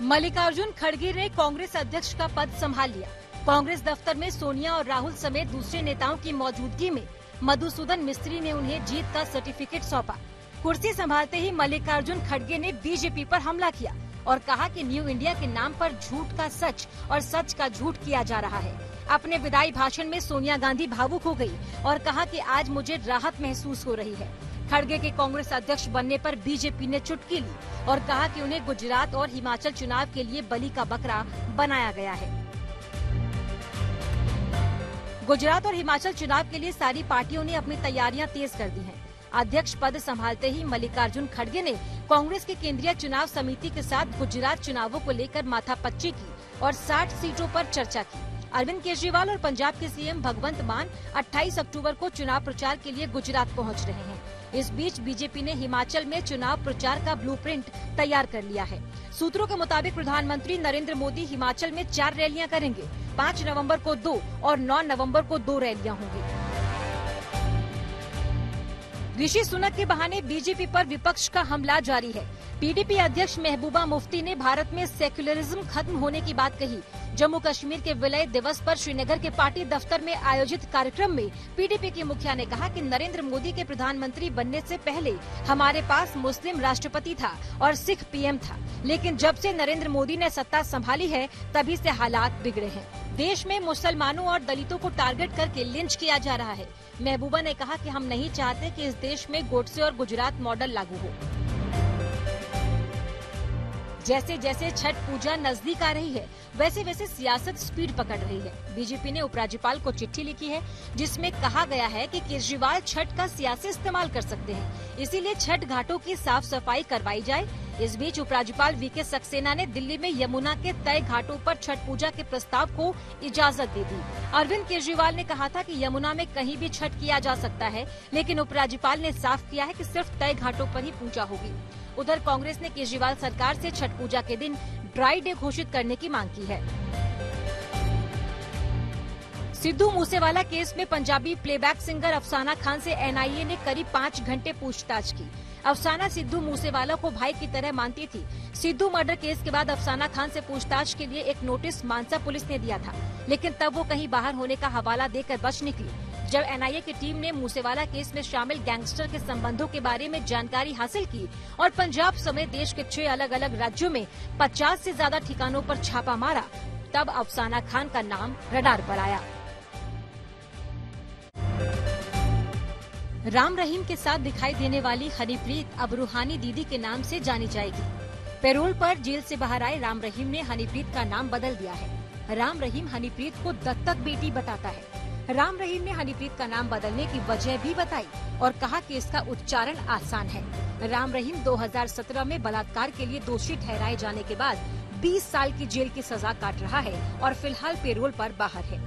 मल्लिकार्जुन खड़गे ने कांग्रेस अध्यक्ष का पद संभाल लिया। कांग्रेस दफ्तर में सोनिया और राहुल समेत दूसरे नेताओं की मौजूदगी में मधुसूदन मिस्त्री ने उन्हें जीत का सर्टिफिकेट सौंपा। कुर्सी संभालते ही मल्लिकार्जुन खड़गे ने बीजेपी पर हमला किया और कहा कि न्यू इंडिया के नाम पर झूठ का सच और सच का झूठ किया जा रहा है। अपने विदाई भाषण में सोनिया गांधी भावुक हो गई और कहा कि आज मुझे राहत महसूस हो रही है। खड़गे के कांग्रेस अध्यक्ष बनने पर बीजेपी ने चुटकी ली और कहा कि उन्हें गुजरात और हिमाचल चुनाव के लिए बलि का बकरा बनाया गया है। गुजरात और हिमाचल चुनाव के लिए सारी पार्टियों ने अपनी तैयारियां तेज कर दी हैं। अध्यक्ष पद संभालते ही मल्लिकार्जुन खड़गे ने कांग्रेस की केंद्रीय चुनाव समिति के साथ गुजरात चुनावों को लेकर माथापच्ची की और 60 सीटों पर चर्चा की। अरविंद केजरीवाल और पंजाब के सीएम भगवंत मान 28 अक्टूबर को चुनाव प्रचार के लिए गुजरात पहुंच रहे हैं। इस बीच बीजेपी ने हिमाचल में चुनाव प्रचार का ब्लूप्रिंट तैयार कर लिया है। सूत्रों के मुताबिक प्रधानमंत्री नरेंद्र मोदी हिमाचल में 4 रैलियां करेंगे। 5 नवंबर को 2 और 9 नवंबर को 2 रैलियां होंगी। ऋषि सुनक के बहाने बीजेपी पर विपक्ष का हमला जारी है। पीडीपी अध्यक्ष महबूबा मुफ्ती ने भारत में सेक्युलरिज्म खत्म होने की बात कही। जम्मू कश्मीर के विलय दिवस पर श्रीनगर के पार्टी दफ्तर में आयोजित कार्यक्रम में पीडीपी की मुखिया ने कहा कि नरेंद्र मोदी के प्रधानमंत्री बनने से पहले हमारे पास मुस्लिम राष्ट्रपति था और सिख पीएम था, लेकिन जब से नरेंद्र मोदी ने सत्ता संभाली है तभी से हालात बिगड़े हैं। देश में मुसलमानों और दलितों को टारगेट करके लिंच किया जा रहा है। महबूबा ने कहा कि हम नहीं चाहते कि इस देश में गोडसे और गुजरात मॉडल लागू हो। जैसे जैसे छठ पूजा नजदीक आ रही है वैसे वैसे सियासत स्पीड पकड़ रही है। बीजेपी ने उपराज्यपाल को चिट्ठी लिखी है जिसमें कहा गया है कि केजरीवाल छठ का सियासी इस्तेमाल कर सकते हैं, इसीलिए छठ घाटों की साफ सफाई करवाई जाए। इस बीच उपराज्यपाल वीके सक्सेना ने दिल्ली में यमुना के तय घाटों पर छठ पूजा के प्रस्ताव को इजाजत दे दी। अरविंद केजरीवाल ने कहा था कि यमुना में कहीं भी छठ किया जा सकता है, लेकिन उपराज्यपाल ने साफ किया है कि सिर्फ तय घाटों पर ही पूजा होगी। उधर कांग्रेस ने केजरीवाल सरकार से छठ पूजा के दिन ड्राई डे घोषित करने की मांग की है। सिद्धू मूसेवाला केस में पंजाबी प्लेबैक सिंगर अफसाना खान से एनआईए ने करीब 5 घंटे पूछताछ की। अफसाना सिद्धू मूसेवाला को भाई की तरह मानती थी। सिद्धू मर्डर केस के बाद अफसाना खान से पूछताछ के लिए एक नोटिस मानसा पुलिस ने दिया था, लेकिन तब वो कहीं बाहर होने का हवाला देकर बच निकली। जब एनआईए की टीम ने मूसेवाला केस में शामिल गैंगस्टर के संबंधों के बारे में जानकारी हासिल की और पंजाब समेत देश के 6 अलग अलग राज्यों में 50 से ज्यादा ठिकानों पर छापा मारा, तब अफसाना खान का नाम रडार पर आया। राम रहीम के साथ दिखाई देने वाली हनीप्रीत अब रूहानी दीदी के नाम से जानी जाएगी। पैरोल पर जेल से बाहर आए राम रहीम ने हनीप्रीत का नाम बदल दिया है। राम रहीम हनीप्रीत को दत्तक बेटी बताता है। राम रहीम ने हनीप्रीत का नाम बदलने की वजह भी बताई और कहा कि इसका उच्चारण आसान है। राम रहीम 2017 में बलात्कार के लिए दोषी ठहराए जाने के बाद 20 साल की जेल की सजा काट रहा है और फिलहाल पैरोल पर बाहर है।